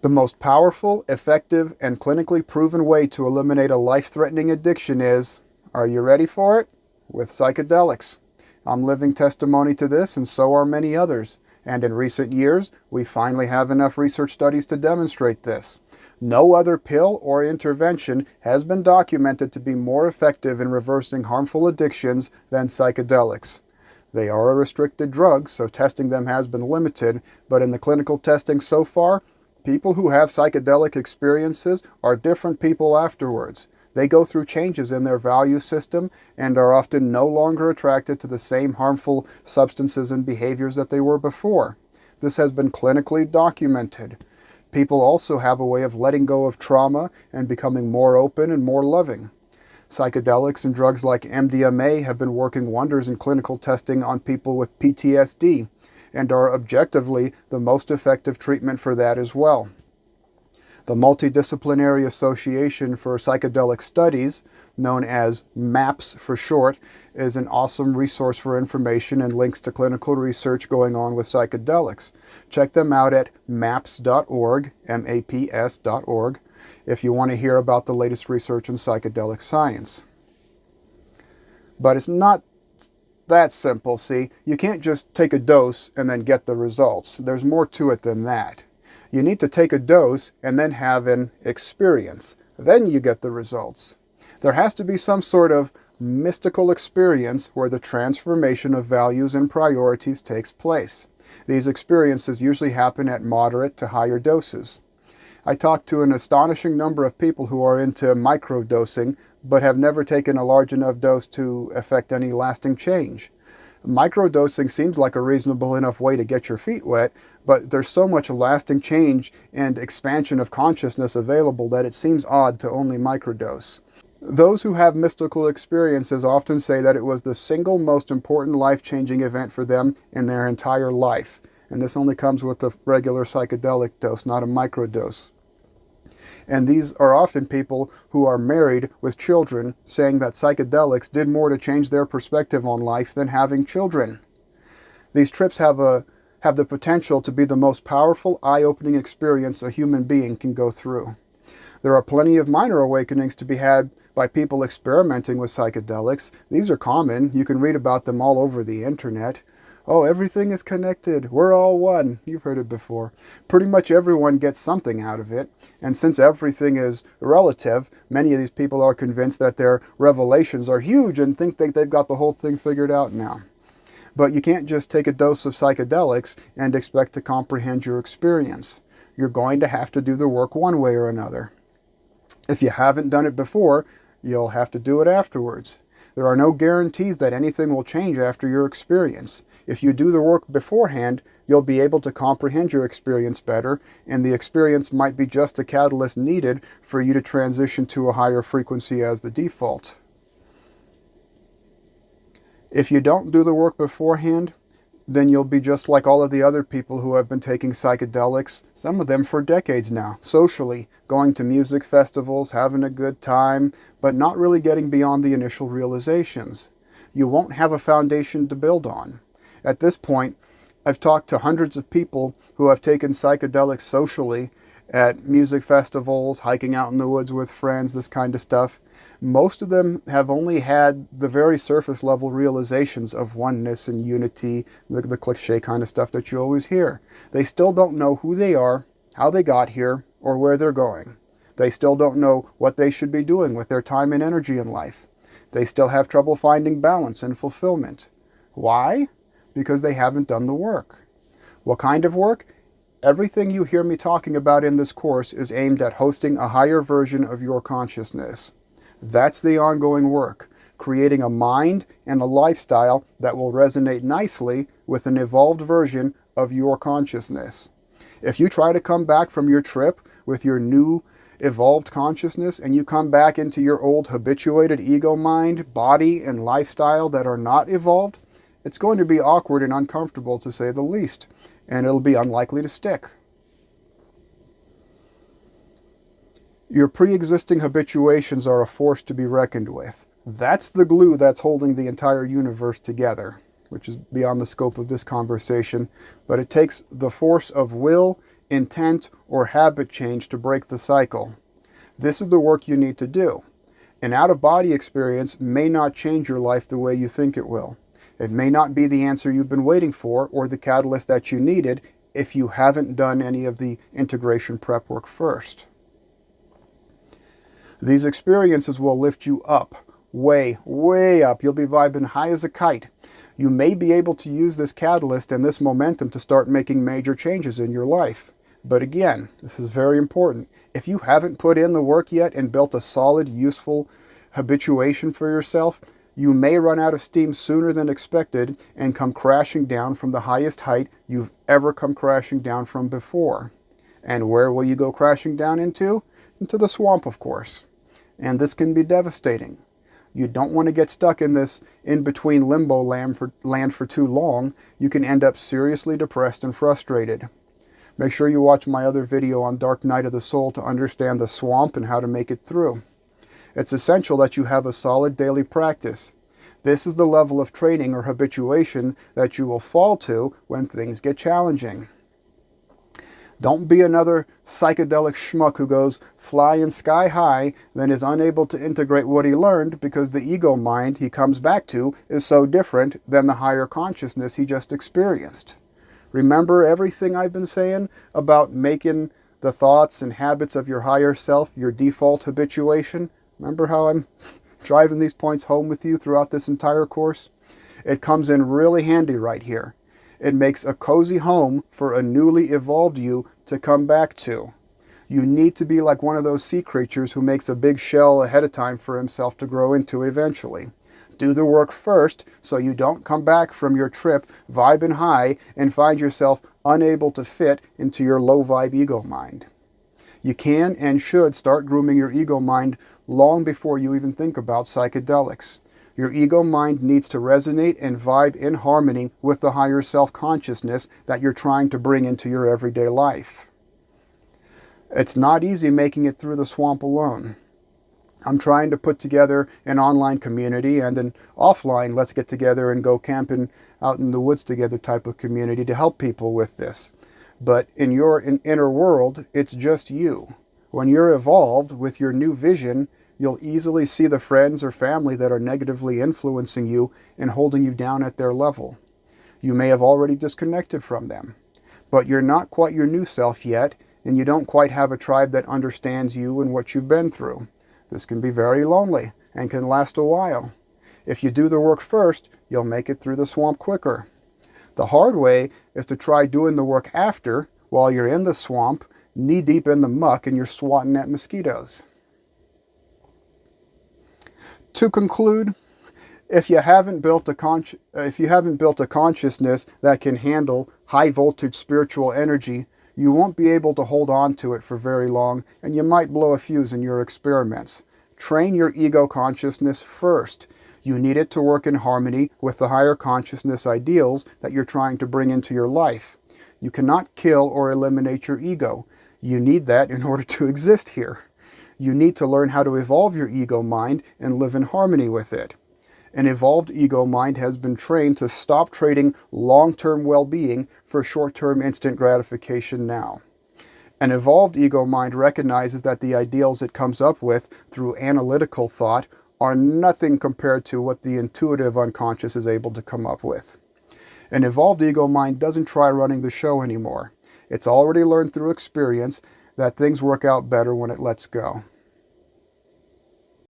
The most powerful, effective, and clinically proven way to eliminate a life-threatening addiction is, are you ready for it? With psychedelics. I'm living testimony to this, and so are many others. And in recent years, we finally have enough research studies to demonstrate this. No other pill or intervention has been documented to be more effective in reversing harmful addictions than psychedelics. They are a restricted drug, so testing them has been limited, but in the clinical testing so far, people who have psychedelic experiences are different people afterwards. They go through changes in their value system and are often no longer attracted to the same harmful substances and behaviors that they were before. This has been clinically documented. People also have a way of letting go of trauma and becoming more open and more loving. Psychedelics and drugs like MDMA have been working wonders in clinical testing on people with PTSD, and are objectively the most effective treatment for that as well. The Multidisciplinary Association for Psychedelic Studies, known as MAPS for short, is an awesome resource for information and links to clinical research going on with psychedelics. Check them out at maps.org, M-A-P-S.org, if you want to hear about the latest research in psychedelic science. But it's not that simple, see? You can't just take a dose and then get the results. There's more to it than that. You need to take a dose and then have an experience. Then you get the results. There has to be some sort of mystical experience where the transformation of values and priorities takes place. These experiences usually happen at moderate to higher doses. I talked to an astonishing number of people who are into microdosing, but have never taken a large enough dose to affect any lasting change. Microdosing seems like a reasonable enough way to get your feet wet, but there's so much lasting change and expansion of consciousness available that it seems odd to only microdose. Those who have mystical experiences often say that it was the single most important life-changing event for them in their entire life. And this only comes with a regular psychedelic dose, not a microdose. And these are often people who are married with children, saying that psychedelics did more to change their perspective on life than having children. These trips have the potential to be the most powerful, eye-opening experience a human being can go through. There are plenty of minor awakenings to be had by people experimenting with psychedelics. These are common. You can read about them all over the internet. Oh, everything is connected. We're all one. You've heard it before. Pretty much everyone gets something out of it. And since everything is relative, many of these people are convinced that their revelations are huge and think that they've got the whole thing figured out now. But you can't just take a dose of psychedelics and expect to comprehend your experience. You're going to have to do the work one way or another. If you haven't done it before, you'll have to do it afterwards. There are no guarantees that anything will change after your experience. If you do the work beforehand, you'll be able to comprehend your experience better, and the experience might be just the catalyst needed for you to transition to a higher frequency as the default. If you don't do the work beforehand, then you'll be just like all of the other people who have been taking psychedelics, some of them for decades now, socially, going to music festivals, having a good time, but not really getting beyond the initial realizations. You won't have a foundation to build on. At this point, I've talked to hundreds of people who have taken psychedelics socially at music festivals, hiking out in the woods with friends, this kind of stuff. Most of them have only had the very surface level realizations of oneness and unity, the cliche kind of stuff that you always hear. They still don't know who they are, how they got here, or where they're going. They still don't know what they should be doing with their time and energy in life. They still have trouble finding balance and fulfillment. Why? Because they haven't done the work. What kind of work? Everything you hear me talking about in this course is aimed at hosting a higher version of your consciousness. That's the ongoing work, creating a mind and a lifestyle that will resonate nicely with an evolved version of your consciousness. If you try to come back from your trip with your new evolved consciousness and you come back into your old habituated ego mind, body, and lifestyle that are not evolved, it's going to be awkward and uncomfortable to say the least, and it'll be unlikely to stick. Your pre-existing habituations are a force to be reckoned with. That's the glue that's holding the entire universe together, which is beyond the scope of this conversation, but it takes the force of will intent, or habit change to break the cycle. This is the work you need to do. An out-of-body experience may not change your life the way you think it will. It may not be the answer you've been waiting for or the catalyst that you needed if you haven't done any of the integration prep work first. These experiences will lift you up, way, way up. You'll be vibing high as a kite. You may be able to use this catalyst and this momentum to start making major changes in your life. But again, this is very important. If you haven't put in the work yet and built a solid, useful habituation for yourself, you may run out of steam sooner than expected and come crashing down from the highest height you've ever come crashing down from before. And where will you go crashing down into? Into the swamp, of course. And this can be devastating. You don't want to get stuck in this in-between limbo land for too long. You can end up seriously depressed and frustrated. Make sure you watch my other video on Dark Night of the Soul to understand the swamp and how to make it through. It's essential that you have a solid daily practice. This is the level of training or habituation that you will fall to when things get challenging. Don't be another psychedelic schmuck who goes flying sky high, then is unable to integrate what he learned because the ego mind he comes back to is so different than the higher consciousness he just experienced. Remember everything I've been saying about making the thoughts and habits of your higher self your default habituation? Remember how I'm driving these points home with you throughout this entire course? It comes in really handy right here. It makes a cozy home for a newly evolved you to come back to. You need to be like one of those sea creatures who makes a big shell ahead of time for himself to grow into eventually. Do the work first so you don't come back from your trip vibing high and find yourself unable to fit into your low vibe ego mind. You can and should start grooming your ego mind long before you even think about psychedelics. Your ego mind needs to resonate and vibe in harmony with the higher self-consciousness that you're trying to bring into your everyday life. It's not easy making it through the swamp alone. I'm trying to put together an online community and an offline let's get together and go camping out in the woods together type of community to help people with this. But in your inner world, it's just you. When you're evolved with your new vision, you'll easily see the friends or family that are negatively influencing you and holding you down at their level. You may have already disconnected from them, but you're not quite your new self yet, and you don't quite have a tribe that understands you and what you've been through. This can be very lonely and can last a while. If you do the work first, you'll make it through the swamp quicker. The hard way is to try doing the work after, while you're in the swamp, knee-deep in the muck and you're swatting at mosquitoes. To conclude, if you haven't built a consciousness that can handle high voltage spiritual energy, you won't be able to hold on to it for very long, and you might blow a fuse in your experiments. Train your ego consciousness first. You need it to work in harmony with the higher consciousness ideals that you're trying to bring into your life. You cannot kill or eliminate your ego. You need that in order to exist here. You need to learn how to evolve your ego mind and live in harmony with it. An evolved ego mind has been trained to stop trading long-term well-being for short-term instant gratification now. An evolved ego mind recognizes that the ideals it comes up with through analytical thought are nothing compared to what the intuitive unconscious is able to come up with. An evolved ego mind doesn't try running the show anymore. It's already learned through experience that things work out better when it lets go.